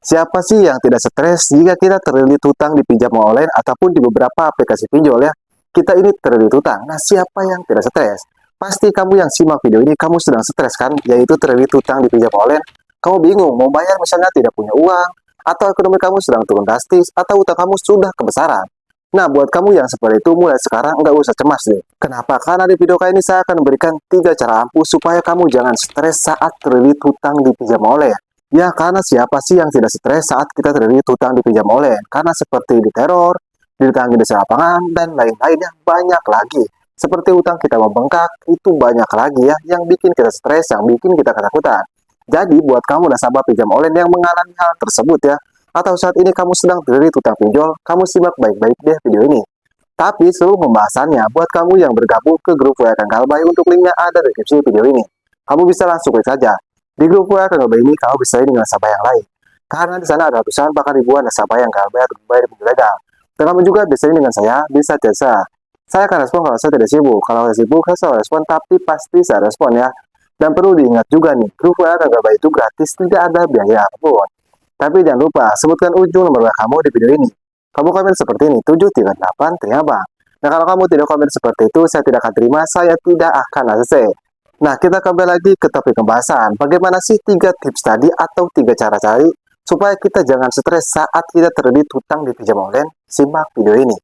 Siapa sih yang tidak stres jika kita terlilit hutang di pinjam online ataupun di beberapa aplikasi pinjol ya? Kita ini terlilit hutang. Nah, siapa yang tidak stres? Pasti kamu yang simak video ini, kamu sedang stres kan? Yaitu terlilit hutang di pinjam online. Kamu bingung mau bayar misalnya tidak punya uang, atau ekonomi kamu sedang turun drastis, atau hutang kamu sudah kebesaran. Nah, buat kamu yang seperti itu, mulai sekarang nggak usah cemas deh. Kenapa? Karena di video kali ini saya akan memberikan 3 cara ampuh supaya kamu jangan stres saat terlilit hutang di pinjam online. Ya, karena siapa sih yang tidak stres saat kita terlilit hutang dipinjam online? Karena seperti diteror, ditagih di lapangan, dan lain-lainnya banyak lagi. Seperti hutang kita membengkak, itu banyak lagi ya, yang bikin kita stres, yang bikin kita ketakutan. Jadi, buat kamu nasabah pinjam online yang mengalami hal tersebut ya, atau saat ini kamu sedang terlilit hutang pinjol, kamu simak baik-baik deh video ini. Tapi seluruh pembahasannya buat kamu yang bergabung ke grup WA Kang Galbay, untuk linknya ada di deskripsi video ini. Kamu bisa langsung klik saja. Di grup WA Kang Galbay ini kamu bisa dengan nasabah yang lain. Karena di sana ada ratusan bahkan ribuan nasabah yang Galbay atau Galbay di pinjol legal. Dan kamu juga bisa dengan saya, bisa jasa. Saya akan respon kalau saya tidak sibuk. Kalau saya sibuk, saya selalu respon, tapi pasti saya respon ya. Dan perlu diingat juga nih, grup WA Kang Galbay itu gratis, tidak ada biaya apapun. Tapi jangan lupa, sebutkan ujung nomor WA kamu di video ini. Kamu komen seperti ini, 738 terima. Nah, kalau kamu tidak komen seperti itu, saya tidak akan terima, saya tidak akan ACC. Nah, kita kembali lagi ke topik pembahasan. Bagaimana sih 3 tips tadi atau 3 cara cari supaya kita jangan stres saat kita terlilit hutang di pinjam online? Simak video ini.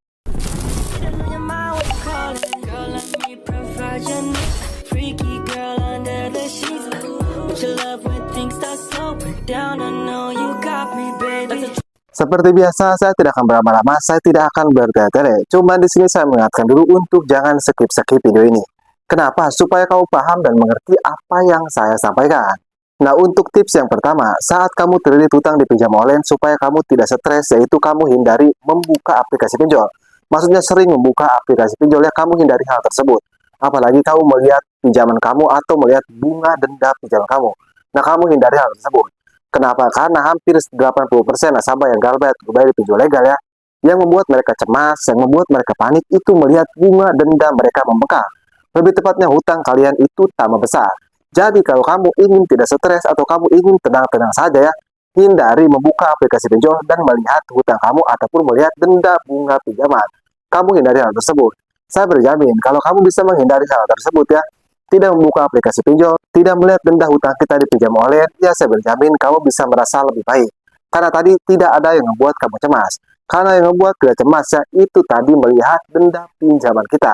Seperti biasa, saya tidak akan berlama-lama, saya tidak akan bertele-tele. Cuma di sini saya mengingatkan dulu untuk jangan skip-skip video ini. Kenapa? Supaya kamu paham dan mengerti apa yang saya sampaikan. Nah, untuk tips yang pertama, saat kamu terlilit hutang di pinjam online supaya kamu tidak stres, yaitu kamu hindari membuka aplikasi pinjol. Maksudnya sering membuka aplikasi pinjol ya, kamu hindari hal tersebut. Apalagi kamu melihat pinjaman kamu atau melihat bunga denda pinjaman kamu. Nah, kamu hindari hal tersebut. Kenapa? Karena hampir 80% nasabah yang Galbay atau Galbay di pinjol legal ya, yang membuat mereka cemas, yang membuat mereka panik itu melihat bunga denda mereka membengkak. Lebih tepatnya hutang kalian itu tambah besar. Jadi kalau kamu ingin tidak stres atau kamu ingin tenang-tenang saja ya, hindari membuka aplikasi pinjol dan melihat hutang kamu ataupun melihat denda bunga pinjaman. Kamu hindari hal tersebut. Saya berjamin kalau kamu bisa menghindari hal tersebut ya, tidak membuka aplikasi pinjol, tidak melihat denda hutang kita di pinjam online, ya saya berjamin kamu bisa merasa lebih baik. Karena tadi tidak ada yang membuat kamu cemas. Karena yang membuat kita cemas ya, itu tadi melihat denda pinjaman kita.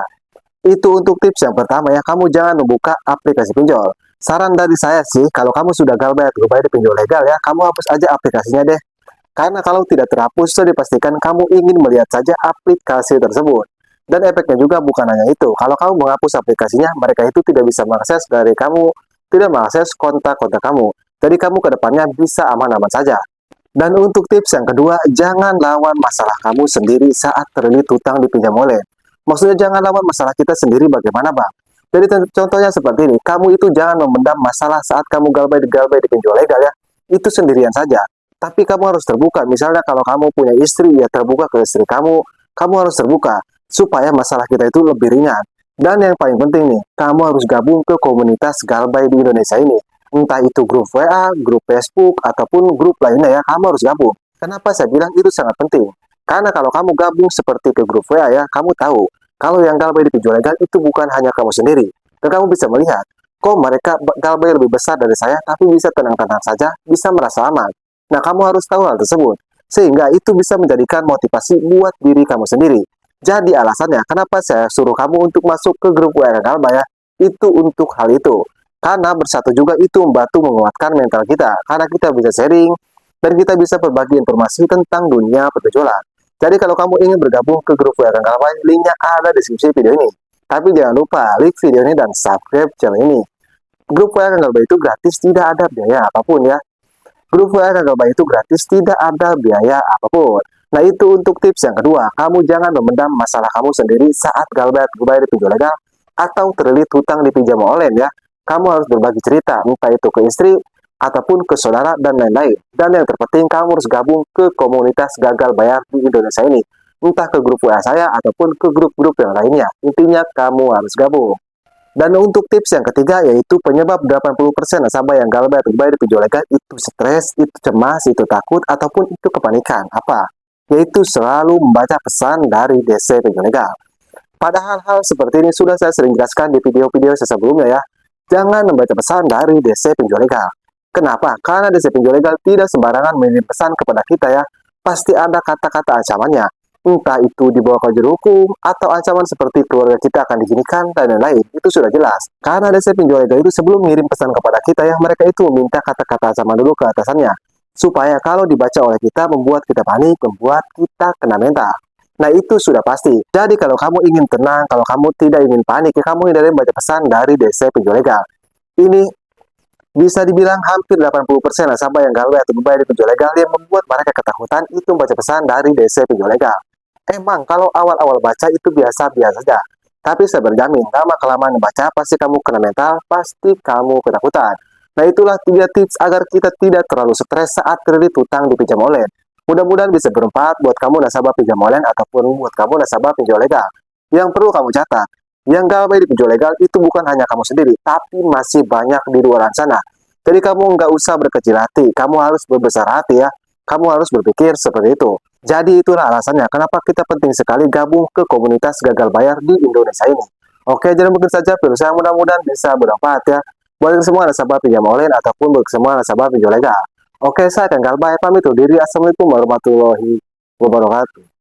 Itu untuk tips yang pertama ya, kamu jangan membuka aplikasi pinjol. Saran dari saya sih, kalau kamu sudah Galbay atau Galbay di pinjol legal ya, kamu hapus aja aplikasinya deh. Karena kalau tidak terhapus, sudah dipastikan kamu ingin melihat saja aplikasi tersebut. Dan efeknya juga bukan hanya itu. Kalau kamu menghapus aplikasinya, mereka itu tidak bisa mengakses dari kamu, tidak mengakses kontak-kontak kamu. Jadi kamu ke depannya bisa aman-aman saja. Dan untuk tips yang kedua, jangan lawan masalah kamu sendiri saat terlilit hutang di pinjam online. Maksudnya jangan lawan masalah kita sendiri bagaimana bang? Jadi contohnya seperti ini, kamu itu jangan memendam masalah saat kamu Galbay di pinjol legal ya. Itu sendirian saja. Tapi kamu harus terbuka. Misalnya kalau kamu punya istri, ya terbuka ke istri kamu harus terbuka supaya masalah kita itu lebih ringan. Dan yang paling penting nih, kamu harus gabung ke komunitas Galbay di Indonesia ini. Entah itu grup WA, grup Facebook, ataupun grup lainnya ya, kamu harus gabung. Kenapa saya bilang itu sangat penting? Karena kalau kamu gabung seperti ke grup WA ya, kamu tahu, kalau yang Galbay di pinjol legal itu bukan hanya kamu sendiri. Dan kamu bisa melihat, kok mereka Galbay lebih besar dari saya, tapi bisa tenang-tenang saja, bisa merasa aman. Nah, kamu harus tahu hal tersebut. Sehingga itu bisa menjadikan motivasi buat diri kamu sendiri. Jadi alasannya kenapa saya suruh kamu untuk masuk ke grup WA Galbay ya, itu untuk hal itu. Karena bersatu juga itu membantu menguatkan mental kita. Karena kita bisa sharing, dan kita bisa berbagi informasi tentang dunia perjualan. Jadi kalau kamu ingin bergabung ke grup WA Galbay, linknya ada di deskripsi video ini. Tapi jangan lupa like video ini dan subscribe channel ini. Grup WA Galbay itu gratis, tidak ada biaya apapun ya. Grup WA Galbay itu gratis, tidak ada biaya apapun. Nah, itu untuk tips yang kedua. Kamu jangan memendam masalah kamu sendiri saat Galbay di pinjol legal atau terlilit hutang di pinjam online ya. Kamu harus berbagi cerita, entah itu ke istri ataupun ke saudara dan lain-lain. Dan yang terpenting, kamu harus gabung ke komunitas gagal bayar di Indonesia ini. Entah ke grup WA saya ataupun ke grup-grup yang lainnya. Intinya kamu harus gabung. Dan untuk tips yang ketiga yaitu penyebab 80% nasabah yang gagal bayar di pinjol legal itu stres, itu cemas, itu takut, ataupun itu kepanikan. Apa? Yaitu selalu membaca pesan dari DC pinjol legal. Padahal hal seperti ini sudah saya sering jelaskan di video-video saya sebelumnya ya. Jangan membaca pesan dari DC pinjol legal. Kenapa? Karena DC pinjol legal tidak sembarangan mengirim pesan kepada kita ya. Pasti ada kata-kata ancamannya. Entah itu dibawa ke jalur hukum atau ancaman seperti keluarga kita akan diginikan dan lain-lain. Itu sudah jelas. Karena DC pinjol legal itu sebelum mengirim pesan kepada kita ya, mereka itu meminta kata-kata ancaman dulu ke atasannya. Supaya kalau dibaca oleh kita membuat kita panik, membuat kita kena mental. Nah, itu sudah pasti. Jadi, kalau kamu ingin tenang, kalau kamu tidak ingin panik, ya kamu hindari membaca pesan dari DC pinjol legal. Ini bisa dibilang hampir 80% nasabah yang gagal atau bayar di pinjol legal yang membuat mereka ketakutan itu membaca pesan dari DC pinjol legal. Emang kalau awal-awal baca itu biasa-biasa saja. Tapi saya berjamin, lama-kelamaan membaca pasti kamu kena mental, pasti kamu ketakutan. Nah, itulah 3 tips agar kita tidak terlalu stres saat kredit hutang di pinjam online. Mudah-mudahan bisa bermanfaat buat kamu nasabah pinjam online ataupun buat kamu nasabah pinjol legal. Yang perlu kamu catat, yang gagal bayar di pinjol legal itu bukan hanya kamu sendiri, tapi masih banyak di luar sana. Jadi kamu nggak usah berkecil hati, kamu harus berbesar hati ya. Kamu harus berpikir seperti itu. Jadi itulah alasannya kenapa kita penting sekali gabung ke komunitas gagal bayar di Indonesia ini. Oke, jadi mungkin saja video saya mudah-mudahan bisa bermanfaat ya. Buat semua nasabah pinjam online ataupun buat semua nasabah pinjol legal. Oke, saya akan Galbay pamit undur diri. Assalamualaikum warahmatullahi wabarakatuh.